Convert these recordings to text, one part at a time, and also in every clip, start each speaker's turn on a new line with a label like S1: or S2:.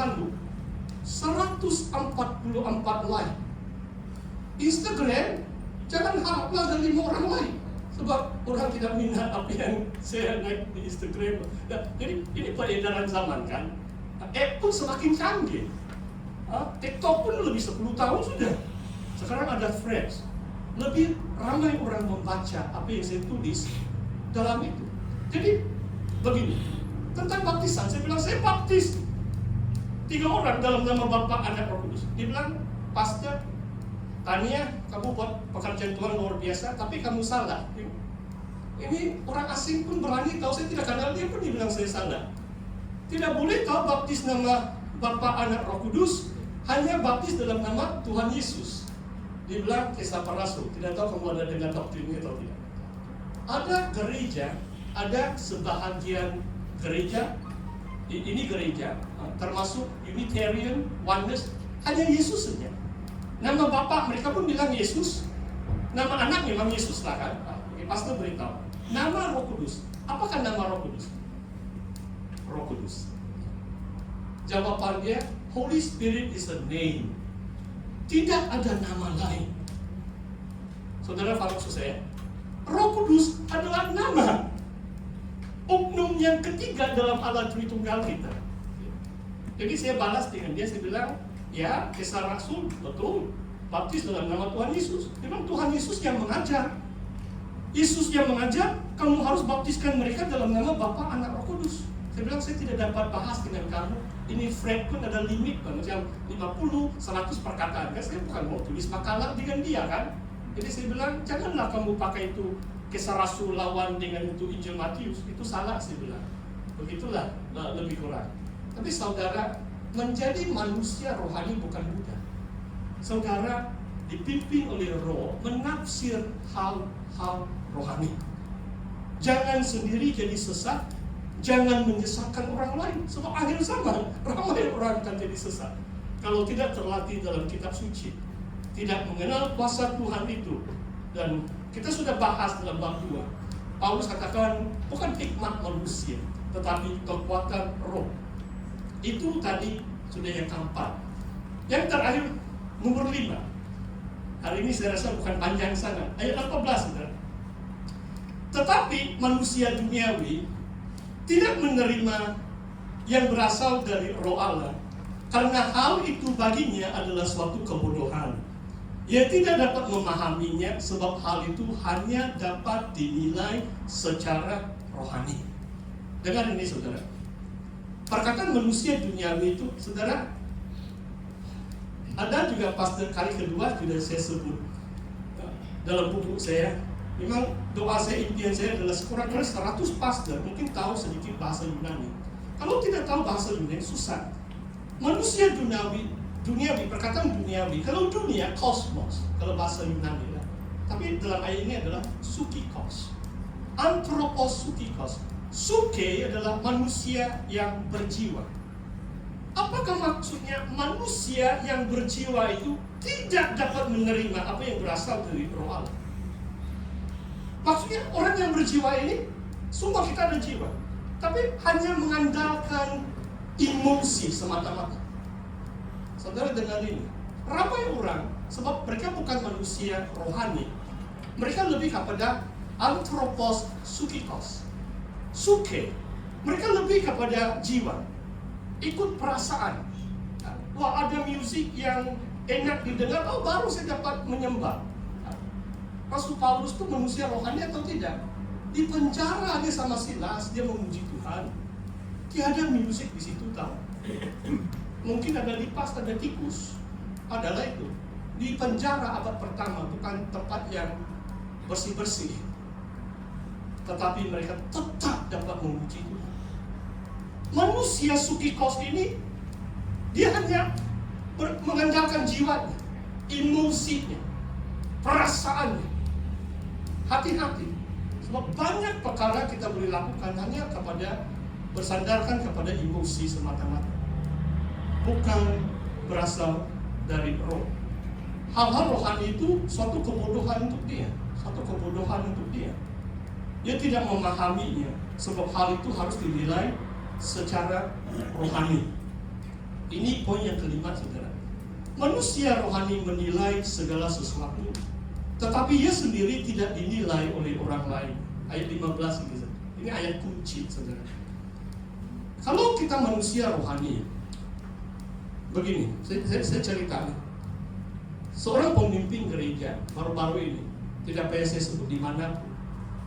S1: lalu 144 like. Instagram, jangan haraplah dari 5 orang lain, sebab orang tidak minat apa yang saya naik di Instagram. Nah, jadi ini peredaran zaman kan. App pun semakin canggih. TikTok pun lebih 10 tahun sudah. Sekarang ada Threads. Lebih ramai orang membaca apa yang saya tulis dalam itu. Jadi begini, tentang baptisan, saya bilang saya baptis 3 orang dalam nama Bapa, Anak, Roh Kudus. Dia bilang, Pastor Tania, kamu buat pekerjaan Tuhan luar biasa, tapi kamu salah. Ini orang asing pun berani tahu, saya tidak kenal dia pun dibilang saya salah. Tidak boleh kau baptis nama Bapa, Anak, Roh Kudus, hanya baptis dalam nama Tuhan Yesus. Dia bilang Kisah Para Rasul. Tidak tahu kamu ada dengar doktrinnya atau tidak. Ada gereja, ada sebahagian gereja, ini gereja termasuk Unitarian, Oneness, hanya Yesus saja. Nama Bapa mereka pun bilang Yesus, nama anak memang Yesus lah kan. Pastor beritahu, nama Roh Kudus. Apakah nama Roh Kudus? Roh Kudus. Jawabannya, Holy Spirit is a name. Tidak ada nama lain. Saudara faham maksud saya? Roh Kudus adalah nama. Oknum yang ketiga dalam Allah Tritunggal kita. Jadi saya balas dengan dia, saya bilang, ya, Kisah Rasul, betul. Baptis dalam nama Tuhan Yesus. Memang Tuhan Yesus yang mengajar. Yesus yang mengajar, kamu harus baptiskan mereka dalam nama Bapa, Anak, Roh Kudus. Saya bilang, saya tidak dapat bahas dengan kamu. Ini Fred pun ada limit, macam 50, 100 perkataan. Kan saya bukan mau tulis makalah dengan dia kan. Jadi saya bilang, janganlah kamu pakai itu Kisah Rasul lawan dengan itu Injil Matius. Itu salah, saya bilang. Begitulah, lebih kurang. Tapi saudara, menjadi manusia rohani bukan mudah. Saudara dipimpin oleh Roh menafsir hal-hal rohani. Jangan sendiri jadi sesat, jangan menyesatkan orang lain. Sebab akhir zaman ramai orang akan jadi sesat kalau tidak terlatih dalam kitab suci, tidak mengenal kuasa Tuhan itu. Dan kita sudah bahas dalam bab 2. Paulus katakan bukan hikmat manusia, tetapi kekuatan Roh. Itu tadi sudah yang keempat. Yang terakhir, nomor 5. Hari ini saya rasa bukan panjang sangat. Ayat 14, saudara. Tetapi manusia duniawi tidak menerima yang berasal dari Roh Allah, karena hal itu baginya adalah suatu kebodohan. Ia tidak dapat memahaminya, sebab hal itu hanya dapat dinilai secara rohani. Dengar ini, saudara. Perkataan manusia duniawi itu, saudara, ada juga pastor kali kedua sudah saya sebut dalam buku saya. Memang doa saya, impian saya adalah sekurang-kurangnya 100 pastor mungkin tahu sedikit bahasa Yunani. Kalau tidak tahu bahasa Yunani susah. Manusia duniawi, perkataan duniawi. Kalau dunia, kosmos, kalau bahasa Yunani lah. Tapi dalam ayat ini adalah sukikos, anthroposukikos. Suke adalah manusia yang berjiwa. Apakah maksudnya manusia yang berjiwa itu tidak dapat menerima apa yang berasal dari Roh Allah? Maksudnya orang yang berjiwa ini, semua kita ada jiwa, tapi hanya mengandalkan emosi semata-mata. Saudara dengar ini, ramai orang, sebab mereka bukan manusia rohani, mereka lebih kepada anthropos sukikos, suke, mereka lebih kepada jiwa, ikut perasaan. Wah, ada musik yang enak didengar, oh baru saya dapat menyembah. Rasul Paulus itu manusia rohani atau tidak? Di penjara dia sama Silas, dia memuji Tuhan. Tiada musik di situ, tahu? Mungkin ada lipas, ada tikus, adalah itu. Di penjara abad pertama, bukan tempat yang bersih-bersih, tetapi mereka tetap dapat memuji Tuhan. Manusia sukikos ini, dia hanya mengandalkan jiwanya, emosinya, perasaannya. Hati-hati, sebab banyak perkara kita boleh lakukan hanya bersandarkan kepada emosi semata-mata, bukan berasal dari Roh. Hal-hal rohani itu suatu kebodohan untuk dia, Dia tidak memahaminya, sebab hal itu harus dinilai secara rohani. Ini poin yang kelima, saudara. Manusia rohani menilai segala sesuatu, tetapi ia sendiri tidak dinilai oleh orang lain. Ayat 15 ini, ini ayat kunci, saudara. Kalau kita manusia rohani, begini, saya cerita. Seorang pemimpin gereja baru-baru ini, tidak payah saya sebut di mana pun,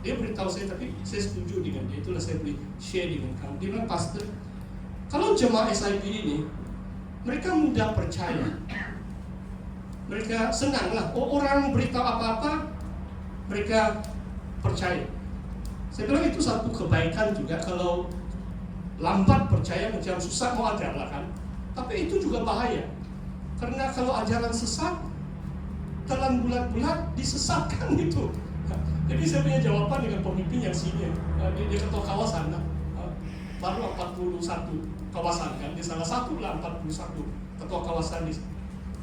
S1: dia beritahu saya, tapi saya setuju dengan dia. Itulah saya boleh share dengan kamu. Dia bilang, pastor, kalau jemaah SIP ini, mereka mudah percaya, mereka senang lah. Orang beritahu apa-apa, mereka percaya. Saya bilang itu satu kebaikan juga. Kalau lambat percaya, macam susah mau ajar lah kan. Tapi itu juga bahaya, karena kalau ajaran sesat, dalam bulan-bulan disesatkan itu. Jadi saya punya jawaban dengan pemimpin yang senior. Dia ketua kawasan, baru 41 kawasan kan. Di salah satu lah 41 ketua kawasan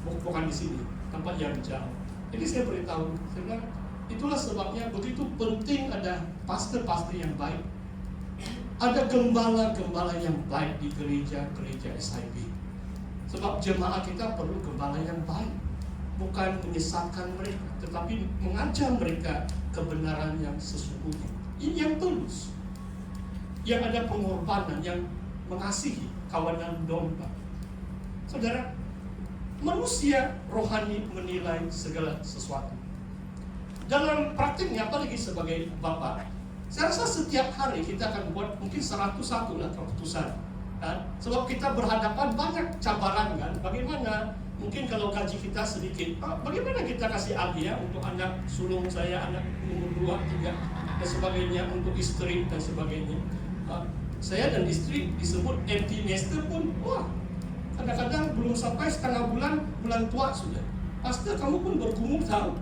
S1: bukan di sini, tempat yang jauh. Jadi saya beritahu, saya bilang itulah sebabnya begitu penting ada pastor-pastor yang baik, ada gembala-gembala yang baik di gereja-gereja SIP. Sebab jemaah kita perlu gembala yang baik, bukan menyesatkan mereka, tetapi mengajar mereka kebenaran yang sesungguhnya, yang tulus, yang ada pengorbanan, yang mengasihi kawanan domba. Saudara, manusia rohani menilai segala sesuatu. Dalam praktiknya, apalagi sebagai bapak, saya rasa setiap hari kita akan buat mungkin 101 lah keputusan. Sebab kita berhadapan banyak cabaran kan. Bagaimana mungkin kalau gaji kita sedikit, bagaimana kita kasih hadiah untuk anak sulung saya, anak nomor 2, 3 dan sebagainya, untuk istri dan sebagainya. Saya dan istri disebut empty nester pun, wah, kadang-kadang belum sampai setengah bulan tua sudah. Pasti kamu pun bergumul tahu.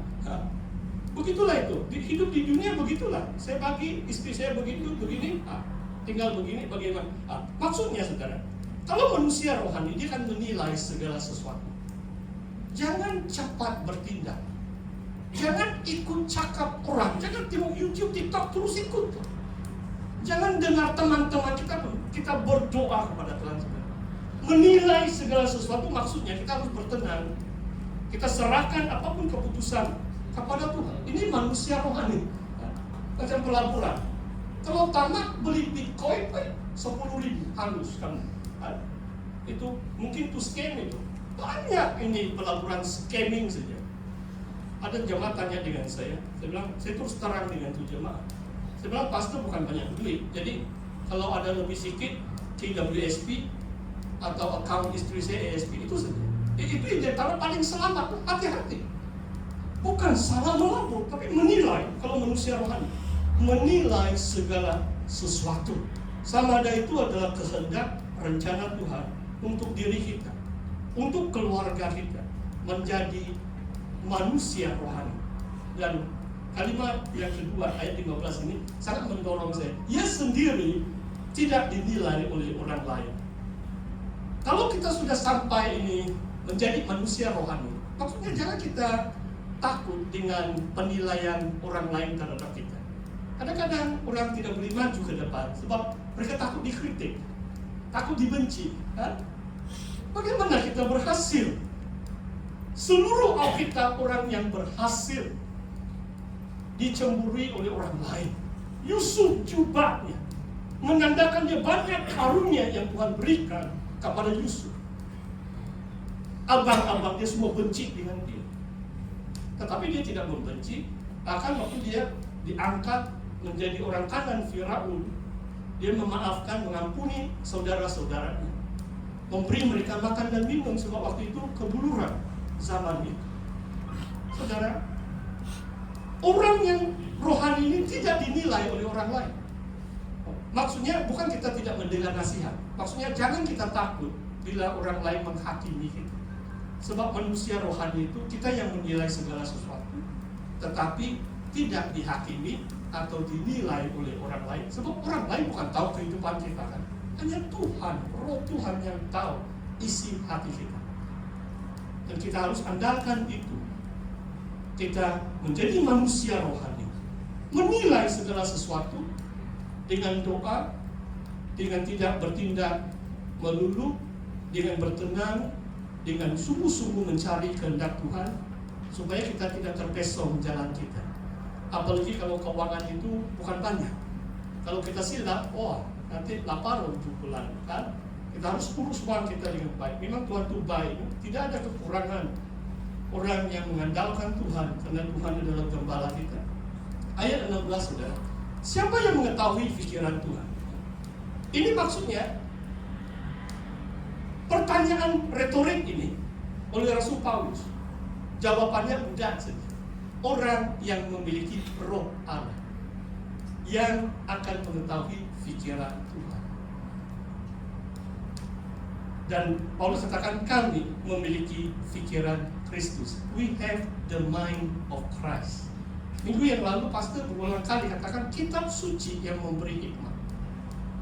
S1: Begitulah itu, hidup di dunia begitulah. Saya bagi istri saya begitu, begini, tinggal begini, bagaimana? Maksudnya saudara, kalau manusia rohani, dia akan menilai segala sesuatu. Jangan cepat bertindak, jangan ikut cakap orang, jangan tengok YouTube, TikTok terus ikut. Jangan dengar teman-teman kita berdoa kepada Tuhan. Menilai segala sesuatu maksudnya kita harus bertenang, kita serahkan apapun keputusan kepada Tuhan. Ini manusia rohani, macam pelaburan. Kalau tamat beli Bitcoin 10.000 halus kamu, itu mungkin itu scam itu. Banyak ini pelaburan scamming saja. Ada jemaah tanya dengan saya bilang, saya terus terang dengan itu jemaah. Saya bilang, pastor bukan banyak duit, jadi kalau ada lebih sedikit KWSP atau account istri saya ASP itu saja. Itu yang taruh paling selamat. Hati-hati. Bukan salah melabur, tapi menilai. Kalau manusia rohani menilai segala sesuatu, sama ada itu adalah kehendak rencana Tuhan untuk diri kita, untuk keluarga kita, menjadi manusia rohani. Dan kalimat yang kedua ayat 15 ini sangat mendorong saya. Ia sendiri tidak dinilai oleh orang lain. Kalau kita sudah sampai ini menjadi manusia rohani, maksudnya jangan kita takut dengan penilaian orang lain terhadap kita. Kadang-kadang orang tidak boleh maju ke depan sebab mereka takut dikritik, takut dibenci. Bagaimana kita berhasil? Seluruh Alkitab orang yang berhasil dicemburui oleh orang lain. Yusuf jubahnya menandakan dia banyak karunia yang Tuhan berikan kepada Yusuf. Abang-abang dia semua benci dengan dia, tetapi dia tidak membenci. Bahkan waktu dia diangkat menjadi orang kanan Firaun, dia memaafkan, mengampuni saudara-saudaranya, memberi mereka makan dan minum, sebab waktu itu kebuluran zaman itu. Saudara, orang yang rohani ini tidak dinilai oleh orang lain. Maksudnya bukan kita tidak mendengar nasihat, maksudnya jangan kita takut bila orang lain menghakimi kita. Sebab manusia rohani itu kita yang menilai segala sesuatu, tetapi tidak dihakimi atau dinilai oleh orang lain. Sebab orang lain bukan tahu kehidupan kita kan. Hanya Tuhan, Roh Tuhan yang tahu isi hati kita. Dan kita harus andalkan itu. Kita menjadi manusia rohani, menilai segala sesuatu dengan doa, dengan tidak bertindak melulu, dengan bertenang, dengan sungguh-sungguh mencari kehendak Tuhan, supaya kita tidak terpesong jalan kita. Apalagi kalau keuangan itu bukan banyak. Kalau kita silap, nanti lapar 7 bulan, kan? Kita harus urus uang kita dengan baik. Memang Tuhan itu baik, tidak ada kekurangan orang yang mengandalkan Tuhan, karena Tuhan adalah gembala kita. Ayat 16, saudara. Siapa yang mengetahui pikiran Tuhan? Ini maksudnya pertanyaan retorik ini oleh Rasul Paulus. Jawabannya mudah saja. Orang yang memiliki roh Allah, yang akan mengetahui pikiran Tuhan. Dan Paulus katakan kami memiliki pikiran Kristus. We have the mind of Christ. Minggu yang lalu pastor berulang kali katakan kitab suci yang memberi hikmat.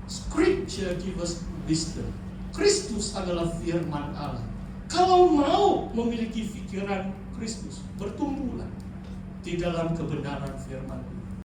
S1: Scripture gives us wisdom. Kristus adalah firman Allah. Kalau mau memiliki pikiran Kristus, bertumbuhlah di dalam kebenaran firman Tuhan.